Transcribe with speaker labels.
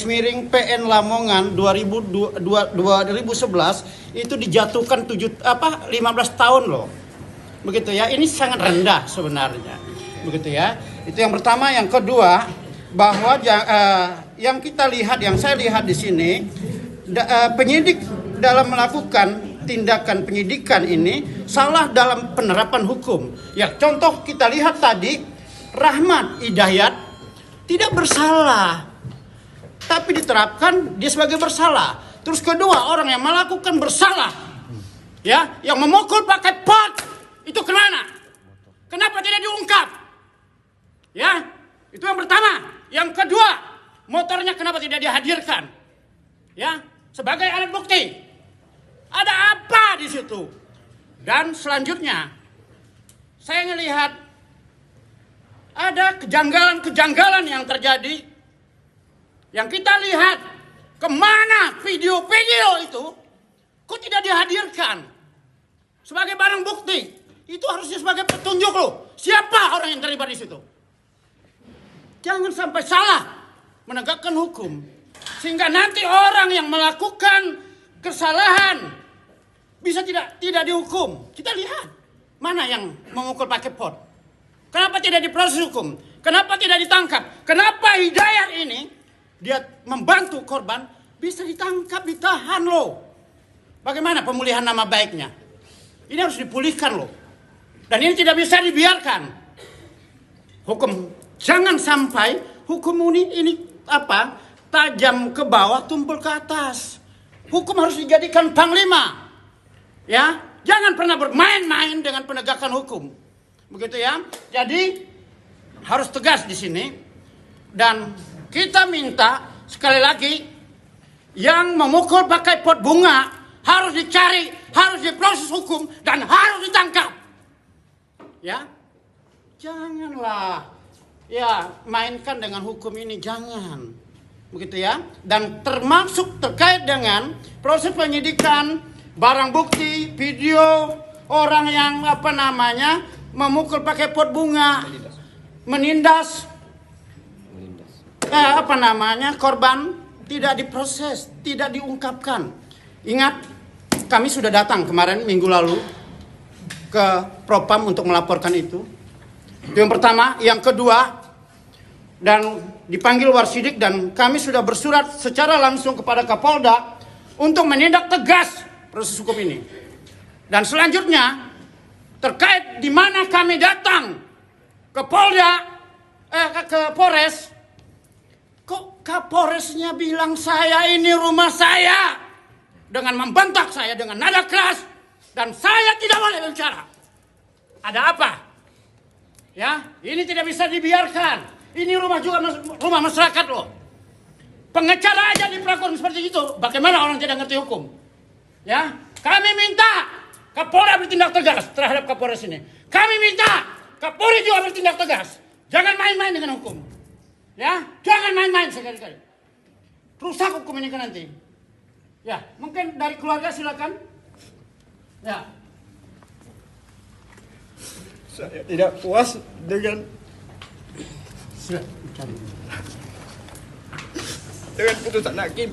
Speaker 1: Smiring PN Lamongan 2011 itu dijatuhkan 15 tahun loh. Begitu ya. Ini sangat rendah sebenarnya. Begitu ya. Itu yang pertama. Yang kedua, bahwa yang kita lihat, yang saya lihat di sini, penyidik dalam melakukan tindakan penyidikan ini salah dalam penerapan hukum. Ya, contoh kita lihat tadi, Rahmat Hidayat tidak bersalah, tapi diterapkan dia sebagai bersalah. Terus kedua, orang yang melakukan bersalah, ya, yang memukul pakai pot, itu kemana? Kenapa tidak diungkap? Ya, itu yang pertama. Yang kedua, motornya kenapa tidak dihadirkan? Ya, sebagai alat bukti. Ada apa di situ? Dan selanjutnya, saya melihat ada kejanggalan-kejanggalan yang terjadi. Yang kita lihat, kemana video-video itu kok tidak dihadirkan sebagai barang bukti? Itu harusnya sebagai petunjuk loh. Siapa orang yang terlibat di situ? Jangan sampai salah menegakkan hukum, sehingga nanti orang yang melakukan kesalahan bisa tidak dihukum. Kita lihat mana yang memukul pakai pot. Kenapa tidak diproses hukum? Kenapa tidak ditangkap? Kenapa Hidayat ini dia membantu korban bisa ditangkap, ditahan loh. Bagaimana pemulihan nama baiknya? Ini harus dipulihkan loh. Dan ini tidak bisa dibiarkan. Hukum, jangan sampai hukum ini tajam ke bawah, tumpul ke atas. Hukum harus dijadikan panglima. Ya, jangan pernah bermain-main dengan penegakan hukum. Begitu ya. Jadi harus tegas di sini. Dan kita minta sekali lagi, yang memukul pakai pot bunga harus dicari, harus diproses hukum, dan harus ditangkap. Ya, janganlah ya mainkan dengan hukum ini, jangan. Begitu ya. Dan termasuk terkait dengan proses penyidikan, barang bukti, video orang yang memukul pakai pot bunga, menindas korban, tidak diproses, tidak diungkapkan. Ingat, kami sudah datang kemarin minggu lalu ke Propam untuk melaporkan itu. Itu yang pertama. Yang kedua, dan dipanggil Warsidik, dan kami sudah bersurat secara langsung kepada Kapolda untuk menindak tegas proses hukum ini. Dan selanjutnya, terkait di mana kami datang ke Polda, ke Polres, kok Kapolresnya bilang saya ini rumah saya, dengan membentak saya dengan nada keras, dan saya tidak boleh bicara. Ada apa? Ya, ini tidak bisa dibiarkan. Ini rumah juga rumah masyarakat loh. Pengacara aja diperlakukan seperti itu, bagaimana orang tidak ngerti hukum? Ya, kami minta Kapolda bertindak tegas terhadap Kapolres ini. Kami minta Kapolri juga bertindak tegas. Jangan main-main dengan hukum. Ya, jangan main-main sekali-kali. Rusak hukum ini kan nanti. Ya, mungkin dari keluarga silakan. Ya.
Speaker 2: Saya tidak puas dengan putusan hakim.